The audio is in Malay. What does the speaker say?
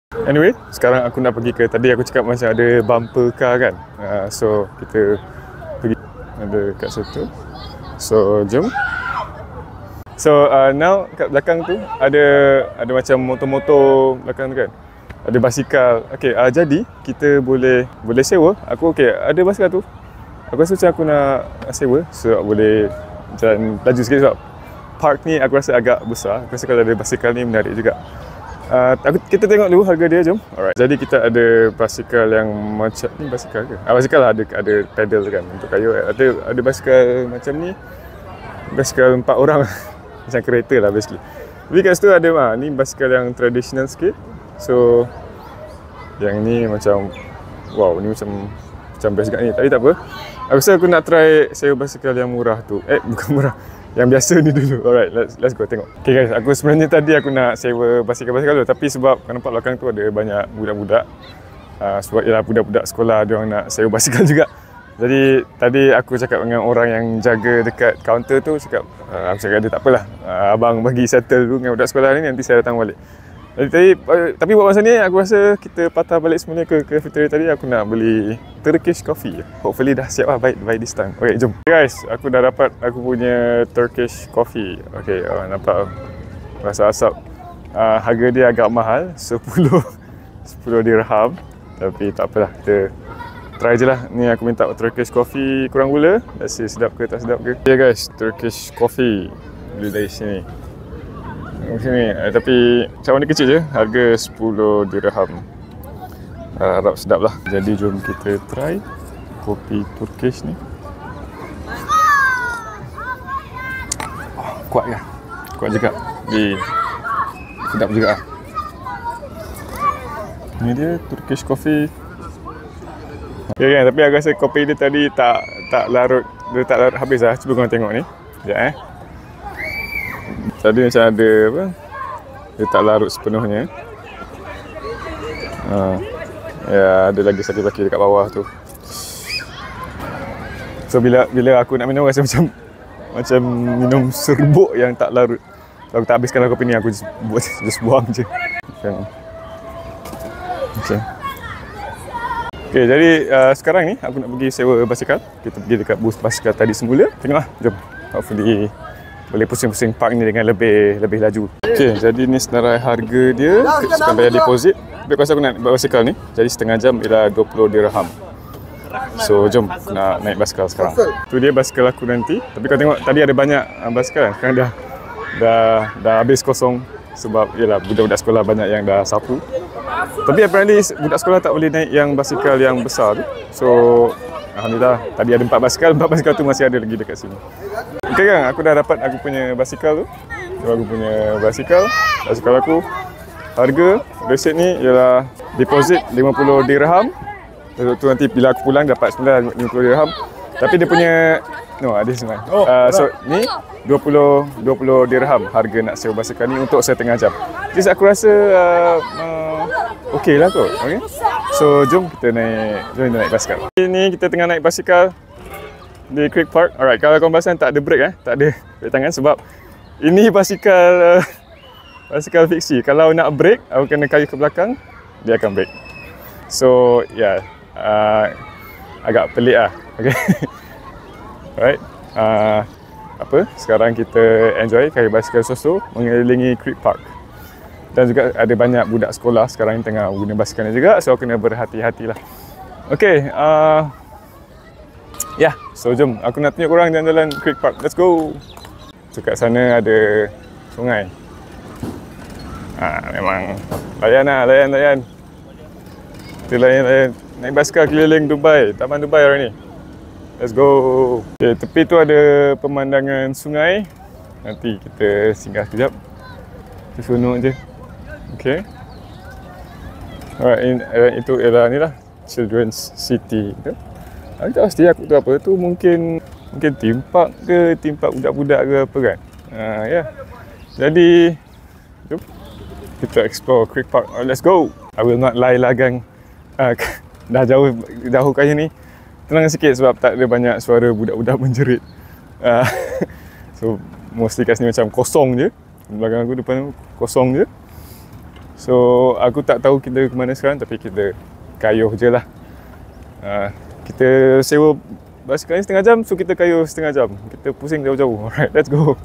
Anyway, sekarang aku nak pergi ke, tadi aku cakap macam ada bumper car kan. So kita pergi ada kat situ. So jom. So now kat belakang tu ada macam motor-motor belakang tu kan. Ada basikal. Okey, jadi kita boleh sewa. Aku okey, ada basikal tu. Aku rasa macam aku nak sewa sebab boleh jalan laju sikit sebab park ni aku rasa agak besar. Aku rasa kalau ada basikal ni menarik juga. Kita tengok dulu harga dia, jom. Alright. Jadi kita ada basikal yang macam ni, basikal ke? Basikal lah, ada pedal kan untuk kayu. Ada basikal macam ni. Basikal 4 orang macam kereta lah basically. Tapi kat situ ada ni basikal yang traditional sikit. So yang ni macam wow, ni macam best kat ni. Tapi tak apa. Aku rasa aku nak try sewa basikal yang murah tu. Bukan murah. Yang biasa ni dulu. Alright, let's go tengok. Okay guys, aku sebenarnya tadi aku nak sewa basikal-basikal tu, tapi sebab kau nampak belakang tu ada banyak budak-budak. Sebab ialah budak-budak sekolah dia orang nak sewa basikal juga. Jadi tadi aku cakap dengan orang yang jaga dekat kaunter tu, aku cakap dia tak apalah. Abang bagi settle dulu dengan budak sekolah ni, nanti saya datang balik. Tapi buat masa ni aku rasa kita patah balik semula ke cafeteria tadi. Aku nak beli Turkish coffee. Hopefully dah siap lah by this time. Okay, jom. Okay guys, aku dah dapat aku punya Turkish coffee. Okay, nampak rasa asap. Harga dia agak mahal, 10 dirham. Tapi tak apalah, kita try je lah. Ni aku minta Turkish coffee kurang gula. Let's see sedap ke tak sedap ke. Okay guys, Turkish coffee beli dari sini. Sini, tapi cawan dia kecil je, harga 10 dirham. Harap sedap lah. Jadi jom kita try kopi Turkish ni. Kuat ke? Kuat juga. Sedap juga lah. Ni dia Turkish coffee. Ya kan, tapi aku rasa kopi dia tadi tak larut. Dia tak larut habis lah. Cuba korang tengok ni. Sekejap Tadi macam ada apa? Dia tak larut sepenuhnya. Ya, ada lagi satu lagi dekat bawah tu. So bila aku nak minum rasa macam minum serbuk yang tak larut. Kalau aku tak habiskan kopi ni, aku just buang je. Okay, jadi sekarang ni aku nak pergi sewa basikal. Kita pergi dekat bus basikal tadi semula. Tengoklah, jom. Hopefully boleh pusing-pusing park ni dengan lebih laju. Okey, jadi ni senarai harga dia. Kita bayar deposit. Tapi kuasa aku nak naik basikal ni, jadi setengah jam ialah 20 dirham. So jom nak naik basikal sekarang. Tu dia basikal aku nanti. Tapi kau tengok tadi ada banyak basikal kan. Sekarang dah habis kosong sebab yalah budak-budak sekolah banyak yang dah sapu. Tapi apparently budak sekolah tak boleh naik yang basikal yang besar tu. So alhamdulillah tadi ada 4 basikal tu masih ada lagi dekat sini. Okay kan, aku dah dapat aku punya basikal tu. So, aku punya basikal aku. Harga resit ni ialah deposit 50 dirham. Tu nanti bila aku pulang dapat semula 50 dirham. Tapi dia punya ada semua. So ni 20 dirham harga nak sewa basikal ni untuk setengah jam. Jadi aku rasa okey lah kot. Okay? So jom kita naik basikal. Ini kita tengah naik basikal di Creek Park. Alright, kalau korang perasan tak ada brake tak ada brake tangan sebab ini basikal fiksi. Kalau nak brake, aku kena kayu ke belakang, dia akan brake. So agak pelik lah. Okay. Alright. Sekarang kita enjoy kayu basikal susu mengelilingi Creek Park. Dan juga ada banyak budak sekolah sekarang yang tengah guna basikal ni juga, so kena berhati-hatilah. Okay, so jom aku nak tunjuk korang jalan-jalan Creek Park. Let's go. Dekat sana ada sungai. Memang layan. Kita layan. Naik basikal keliling Dubai, Taman Dubai hari ni. Let's go. Okay, tepi tu ada pemandangan sungai. Nanti kita singgah sekejap. Kita seronok je. Okay. Alright, itu ialah ni lah Children's City. Aku tak pasti aku tu apa. Tu mungkin theme park ke, theme park budak-budak ke apa kan. Jadi jom kita explore Creek Park. Let's go. I will not lie lah gang. Dah jauh kaya ni. Tenang sikit sebab tak ada banyak suara budak-budak menjerit. So mostly kat sini macam kosong je. Belakang aku depan kosong je. So aku tak tahu kita ke mana sekarang, tapi kita kayuh je lah. Kita sewa basikal ni setengah jam, so kita kayuh setengah jam. Kita pusing jauh-jauh. Alright, let's go.